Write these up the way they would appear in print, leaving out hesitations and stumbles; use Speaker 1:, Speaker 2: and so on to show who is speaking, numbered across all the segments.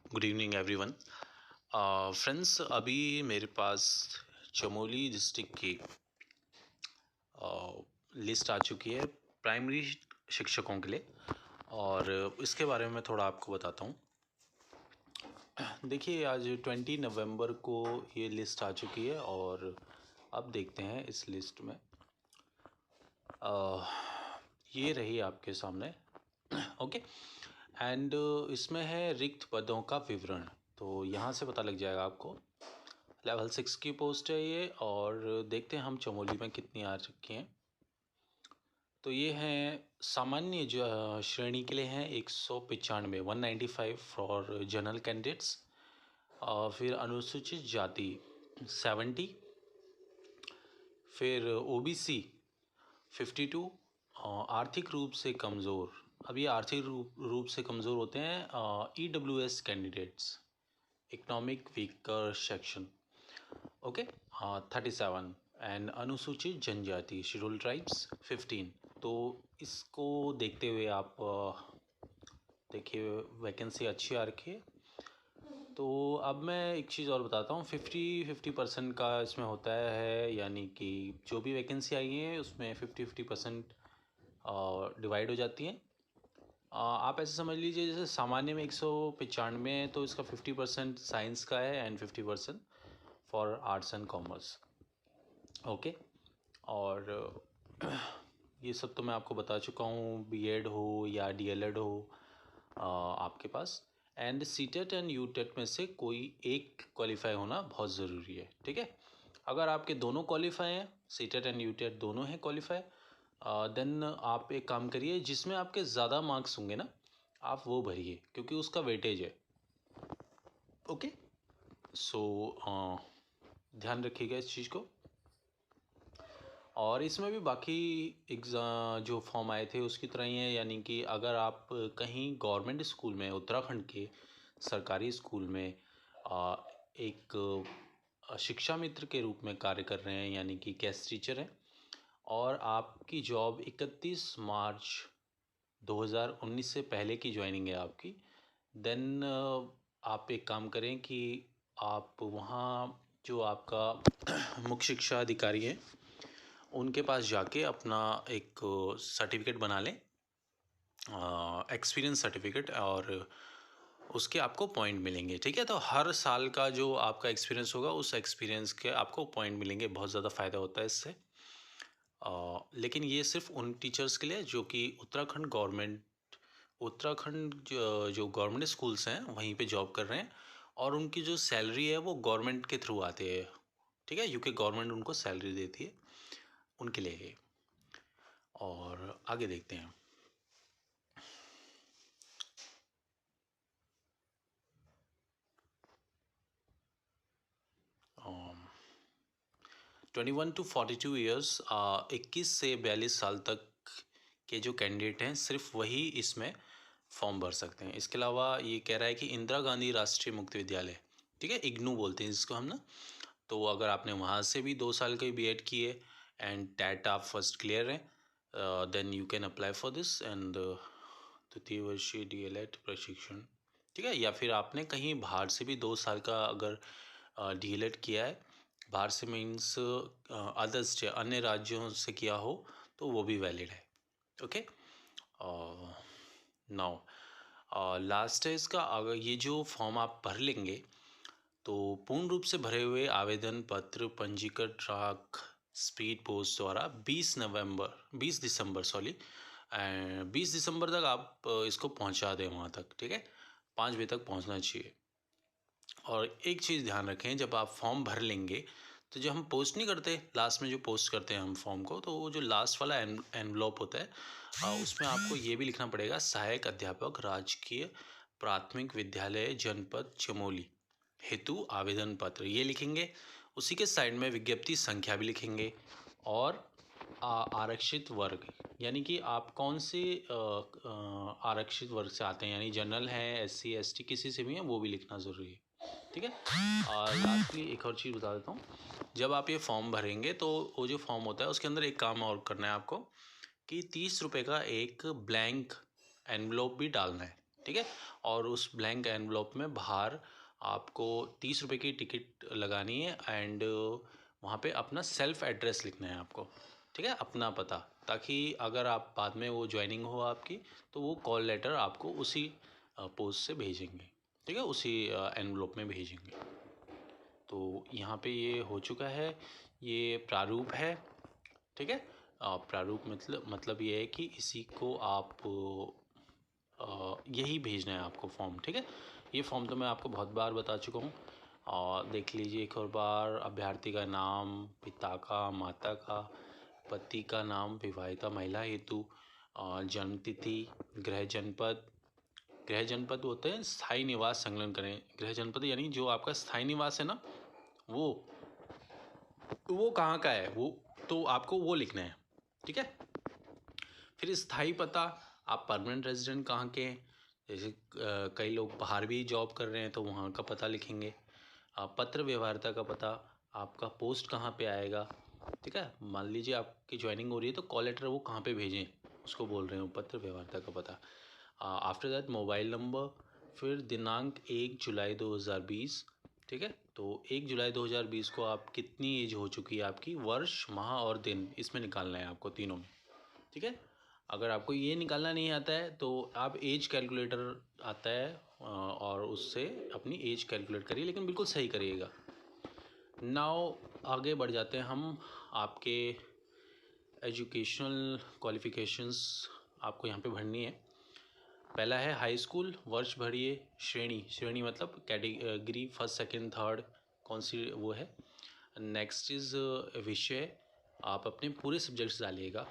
Speaker 1: Good evening everyone. Friends, अभी मेरे पास Chamoli district की लिस्ट आ चुकी है प्राइमरी शिक्षकों के लिए, और इसके बारे में थोड़ा आपको बताता हूँ। देखिए, आज 20 नवंबर को ये लिस्ट आ चुकी है, और अब देखते हैं इस लिस्ट में। ये रही आपके सामने। ओके। एंड इसमें है रिक्त पदों का विवरण, तो यहाँ से पता लग जाएगा आपको। लेवल 6 की पोस्ट है ये, और देखते हैं हम चमोली में कितनी आ चुकी हैं। तो ये हैं सामान्य जो श्रेणी के लिए हैं 195, 195 फॉर जनरल कैंडिडेट्स। फिर अनुसूचित जाति 70, फिर ओबीसी 52, आर्थिक रूप से कमज़ोर। अब ये आर्थिक रूप से कमज़ोर होते हैं EWS candidates, economic weaker section. Okay. 37। And अनुसूचित जनजाति शेड्यूल्ड ट्राइब्स 15। तो इसको देखते हुए आप देखिए वैकेंसी अच्छी आ रखी है। तो अब मैं एक चीज़ और बताता हूँ। 50% का इसमें होता है, यानी कि जो भी वैकेंसी आई है उसमें 50% डिवाइड हो जाती हैं। आप ऐसे समझ लीजिए जैसे सामान्य में 195 है, तो इसका 50% साइंस का है and 50% for arts and commerce. Okay. और ये सब तो मैं आपको बता चुका हूँ, बीएड हो या डीएलएड हो आपके पास। एंड सीटेट एंड यूटेट में से कोई एक क्वालिफाई होना बहुत ज़रूरी है, ठीक है। अगर आपके दोनों क्वालिफाई हैं, सीटेट एंड यूटेट दोनों हैं क्वालिफाई, देन आप एक काम करिए, जिसमें आपके ज़्यादा मार्क्स होंगे ना आप वो भरिए, क्योंकि उसका वेटेज है। ओके। सो ध्यान रखिएगा इस चीज़ को। और इसमें भी बाकी एग्ज़ाम जो फॉर्म आए थे उसकी तरह ही है, यानी कि अगर आप कहीं गवर्नमेंट स्कूल में, उत्तराखंड के सरकारी स्कूल में एक शिक्षा मित्र के रूप में कार्य कर रहे हैं, यानी कि गेस्ट टीचर हैं, और आपकी जॉब 31 मार्च 2019 से पहले की ज्वाइनिंग है आपकी, देन आप एक काम करें कि आप वहाँ जो आपका मुख्य शिक्षा अधिकारी है उनके पास जाके अपना एक सर्टिफिकेट बना लें, एक्सपीरियंस सर्टिफिकेट, और उसके आपको पॉइंट मिलेंगे, ठीक है। तो हर साल का जो आपका एक्सपीरियंस होगा उस एक्सपीरियंस के आपको पॉइंट मिलेंगे, बहुत ज़्यादा फ़ायदा होता है इससे। लेकिन ये सिर्फ उन टीचर्स के लिए जो कि उत्तराखंड जो गवर्नमेंट स्कूल्स हैं वहीं पे जॉब कर रहे हैं, और उनकी जो सैलरी है वो गवर्नमेंट के थ्रू आती है, ठीक है। यूके गवर्नमेंट उनको सैलरी देती है, उनके लिए है। और आगे देखते हैं। 21 to 42 ईयर्स, 21 से 42 साल तक के जो कैंडिडेट हैं सिर्फ वही इसमें फॉर्म भर सकते हैं। इसके अलावा ये कह रहा है कि इंदिरा गांधी राष्ट्रीय मुक्त विद्यालय, ठीक है, इग्नू बोलते हैं जिसको हम ना, तो अगर आपने वहाँ से भी 2 साल का बीएड किए एंड टैट आप फर्स्ट क्लियर हैं, then you can apply for this. And तृतीय वर्षीय डीएलएड प्रशिक्षण, ठीक है। या फिर आपने कहीं बाहर से भी 2 साल का अगर डीएलएड किया है, बाहर से मीन्स अदर्स अन्य राज्यों से किया हो, तो वो भी वैलिड है। ओके। नाउ लास्ट है इसका। अगर ये जो फॉर्म आप भर लेंगे तो पूर्ण रूप से भरे हुए आवेदन पत्र पंजीकृत डाक स्पीड पोस्ट द्वारा 20 दिसंबर 20 दिसंबर तक आप इसको पहुंचा दें वहाँ तक, ठीक है। 5 बजे तक पहुंचना चाहिए। और एक चीज़ ध्यान रखें, जब आप फॉर्म भर लेंगे तो जो हम पोस्ट नहीं करते, लास्ट में जो पोस्ट करते हैं हम फॉर्म को, तो वो जो लास्ट वाला एनवलप होता है उसमें आपको ये भी लिखना पड़ेगा, सहायक अध्यापक राजकीय प्राथमिक विद्यालय जनपद चमोली हेतु आवेदन पत्र, ये लिखेंगे। उसी के साइड में विज्ञप्ति संख्या भी लिखेंगे, और आरक्षित वर्ग, यानी कि आप कौन से आरक्षित वर्ग से आते हैं, यानी जनरल है, एससी एसटी किसी से भी हैं, वो भी लिखना ज़रूरी है, ठीक है। और लास्टली एक और चीज़ बता देता हूँ, जब आप ये फॉर्म भरेंगे तो वो जो फॉर्म होता है उसके अंदर एक काम और करना है आपको, कि 30 रुपये का एक ब्लैंक एनवलप भी डालना है, ठीक है। और उस ब्लैंक एनवलप में बाहर आपको 30 रुपये की टिकट लगानी है एंड वहाँ पे अपना सेल्फ एड्रेस लिखना है आपको, ठीक है, अपना पता, ताकि अगर आप बाद में वो ज्वाइनिंग हो आपकी तो वो कॉल लेटर आपको उसी पोस्ट से भेजेंगे, ठीक है, उसी एनवलप में भेजेंगे। तो यहाँ पे ये हो चुका है, ये प्रारूप है, ठीक है। प्रारूप मतलब ये है कि इसी को आप यही भेजना है आपको फॉर्म, ठीक है। ये फॉर्म तो मैं आपको बहुत बार बता चुका हूँ, और देख लीजिए एक और बार। अभ्यर्थी का नाम, पिता का, माता का, पति का नाम, विवाहिता महिला हेतु, जन्म तिथि, गृह जनपद। गृह जनपद होते हैं स्थायी निवास संलग्न करें। गृह जनपद यानी जो आपका स्थायी निवास है ना, वो कहाँ का है, वो तो आपको वो लिखना है, ठीक है। फिर स्थायी पता, आप परमानेंट रेजिडेंट कहाँ के हैं, जैसे कई लोग बाहर भी जॉब कर रहे हैं तो वहाँ का पता लिखेंगे। पत्र व्यवहार्यता का पता, आपका पोस्ट कहाँ पे आएगा, ठीक है। मान लीजिए आपकी ज्वाइनिंग हो रही है तो कॉल लेटर वो कहाँ पे भेजें उसको बोल रहे हो, पत्र व्यवहार्यता का पता। आफ्टर दैट मोबाइल नंबर, फिर दिनांक 1 जुलाई 2020, ठीक है। तो 1 जुलाई 2020 को आप कितनी एज हो चुकी है आपकी, वर्ष, माह और दिन, इसमें निकालना है आपको तीनों में, ठीक है। अगर आपको ये निकालना नहीं आता है तो आप एज कैलकुलेटर आता है और उससे अपनी एज कैलकुलेट करिए, लेकिन बिल्कुल सही करिएगा। नाउ आगे बढ़ जाते हैं हम। आपके एजुकेशनल क्वालिफ़िकेशंस आपको यहाँ पे भरनी है। पहला है हाई स्कूल, वर्ष भरिए, श्रेणी मतलब कैटेगरी फर्स्ट सेकंड थर्ड, कौन सी वो है। नेक्स्ट इज़ विषय, आप अपने पूरे सब्जेक्ट्स डालिएगा।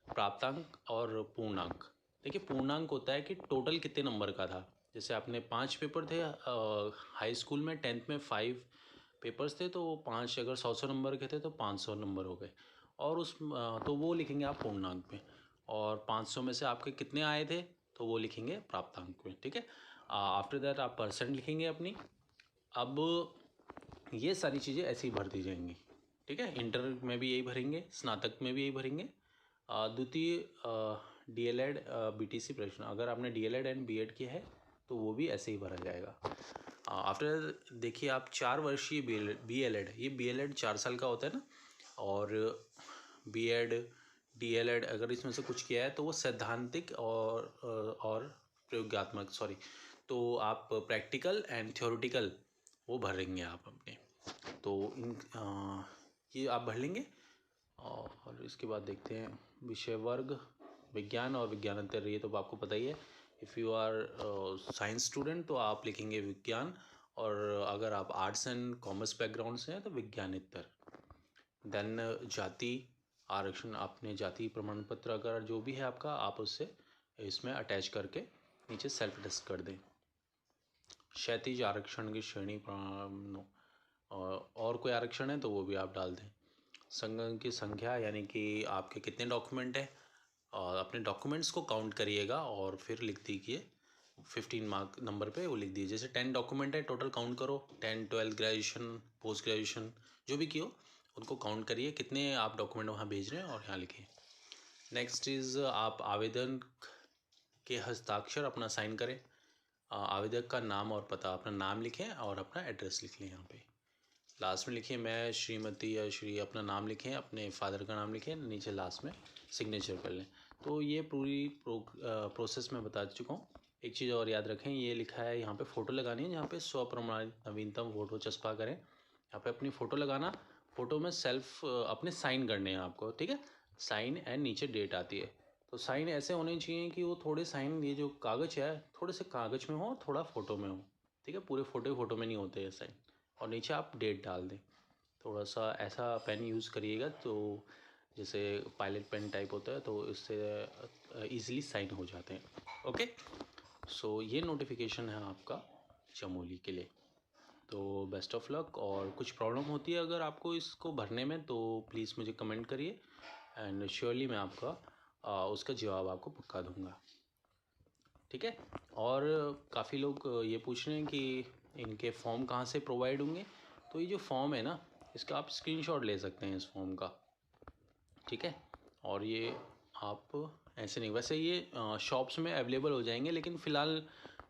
Speaker 1: प्राप्तांक और पूर्णांक, देखिए पूर्णांक होता है कि टोटल कितने नंबर का था। जैसे आपने 5 पेपर थे हाई स्कूल में, 10th में 5 पेपर्स थे, तो वो 5 अगर 100 नंबर के थे तो 500 नंबर हो गए, और उस तो वो लिखेंगे आप पूर्णांक में। और 500 में से आपके कितने आए थे तो वो लिखेंगे प्राप्तांक में, ठीक है। आफ्टर दैट आप परसेंट लिखेंगे अपनी। अब ये सारी चीज़ें ऐसे ही भर दी जाएंगी, ठीक है। इंटर में भी यही भरेंगे, स्नातक में भी यही भरेंगे। द्वितीय DLED BTC प्रश्न, अगर आपने DLED एंड BEd किया है तो वो भी ऐसे ही भरा जाएगा। आफ्टर देखिए आप 4 वर्षीय BLED, ये BLED 4 साल का होता है ना, और BEd DLED अगर इसमें से कुछ किया है तो वो सैद्धांतिक और प्रयोगात्मक, सॉरी, तो आप प्रैक्टिकल एंड थ्योरेटिकल वो भरेंगे आप अपने। तो ये आप भर लेंगे। और इसके बाद देखते हैं विषय वर्ग, विज्ञान और विज्ञानेतर, ये तो आपको पता ही है। If you are science student तो आप लिखेंगे विज्ञान, और अगर आप आर्ट्स एंड कॉमर्स बैकग्राउंड से हैं तो विज्ञानेतर। देन जाति आरक्षण, अपने जाति प्रमाण पत्र अगर जो भी है आपका, आप उससे इसमें अटैच करके नीचे सेल्फ अटेस्ट कर दें। क्षैतिज आरक्षण की श्रेणी और कोई आरक्षण है तो वो भी आप डाल दें। संघ की संख्या यानी कि आपके कितने डॉक्यूमेंट हैं, और अपने डॉक्यूमेंट्स को काउंट करिएगा और फिर लिख दीजिए 15 मार्क नंबर पे वो लिख दीजिए। जैसे 10 डॉक्यूमेंट है टोटल, काउंट करो, 10 12 ग्रेजुएशन पोस्ट ग्रेजुएशन जो भी किए उनको काउंट करिए कितने आप डॉक्यूमेंट वहाँ भेज रहे हैं और यहाँ लिखिए। नेक्स्ट इज़ आप आवेदन के हस्ताक्षर अपना साइन करें। आवेदक का नाम और पता, अपना नाम लिखें और अपना एड्रेस लिख लें। यहाँ पे लास्ट में लिखिए मैं श्रीमती या श्री, अपना नाम लिखें, अपने फादर का नाम लिखें, नीचे लास्ट में सिग्नेचर कर लें। तो ये पूरी प्रोसेस मैं बता चुका हूँ। एक चीज़ और याद रखें, ये लिखा है यहाँ पे फ़ोटो लगानी है, यहाँ पे स्वप्रमाणित नवीनतम फ़ोटो चस्पा करें। यहाँ पे अपनी फ़ोटो लगाना, फ़ोटो में सेल्फ अपने साइन करने हैं आपको, ठीक है। साइन एंड नीचे डेट आती है, तो साइन ऐसे होने चाहिए कि वो थोड़े साइन, ये जो कागज़ है थोड़े से कागज़ में हो और थोड़ा फ़ोटो में हो, ठीक है। पूरे फ़ोटो में नहीं होते हैं साइन। और नीचे आप डेट डाल दें। थोड़ा सा ऐसा पेन यूज़ करिएगा तो जैसे पायलट पेन टाइप होता है, तो इससे ईज़िली साइन हो जाते हैं। ओके, सो ये नोटिफिकेशन है आपका चमोली के लिए। तो बेस्ट ऑफ लक, और कुछ प्रॉब्लम होती है अगर आपको इसको भरने में तो प्लीज़ मुझे कमेंट करिए, एंड श्योरली मैं आपका उसका जवाब आपको पक्का दूंगा, ठीक है। और काफ़ी लोग ये पूछ रहे हैं कि इनके फॉर्म कहाँ से प्रोवाइड होंगे। तो ये जो फॉर्म है ना, इसका आप स्क्रीनशॉट ले सकते हैं इस फॉर्म का, ठीक है। और ये आप ऐसे नहीं, वैसे ये शॉप्स में अवेलेबल हो जाएंगे, लेकिन फ़िलहाल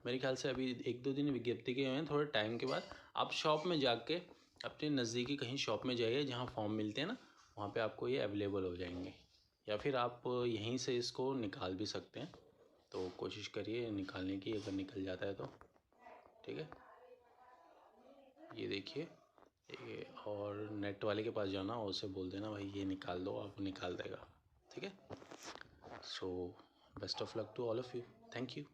Speaker 1: मेरे ख्याल से अभी 1-2 दिन विज्ञप्ति के हुए हैं, थोड़े टाइम के बाद आप शॉप में जाके अपने नज़दीकी कहीं शॉप में जाइए जहाँ फॉर्म मिलते हैं ना, वहाँ पे आपको ये अवेलेबल हो जाएंगे, या फिर आप यहीं से इसको निकाल भी सकते हैं। तो कोशिश करिए निकालने की, अगर निकल जाता है तो ठीक है। ये देखिए, ये और नेट वाले के पास जाना और उसे बोल देना भाई ये निकाल दो, आपको निकाल देगा, ठीक है। So best of luck to all of you, thank you.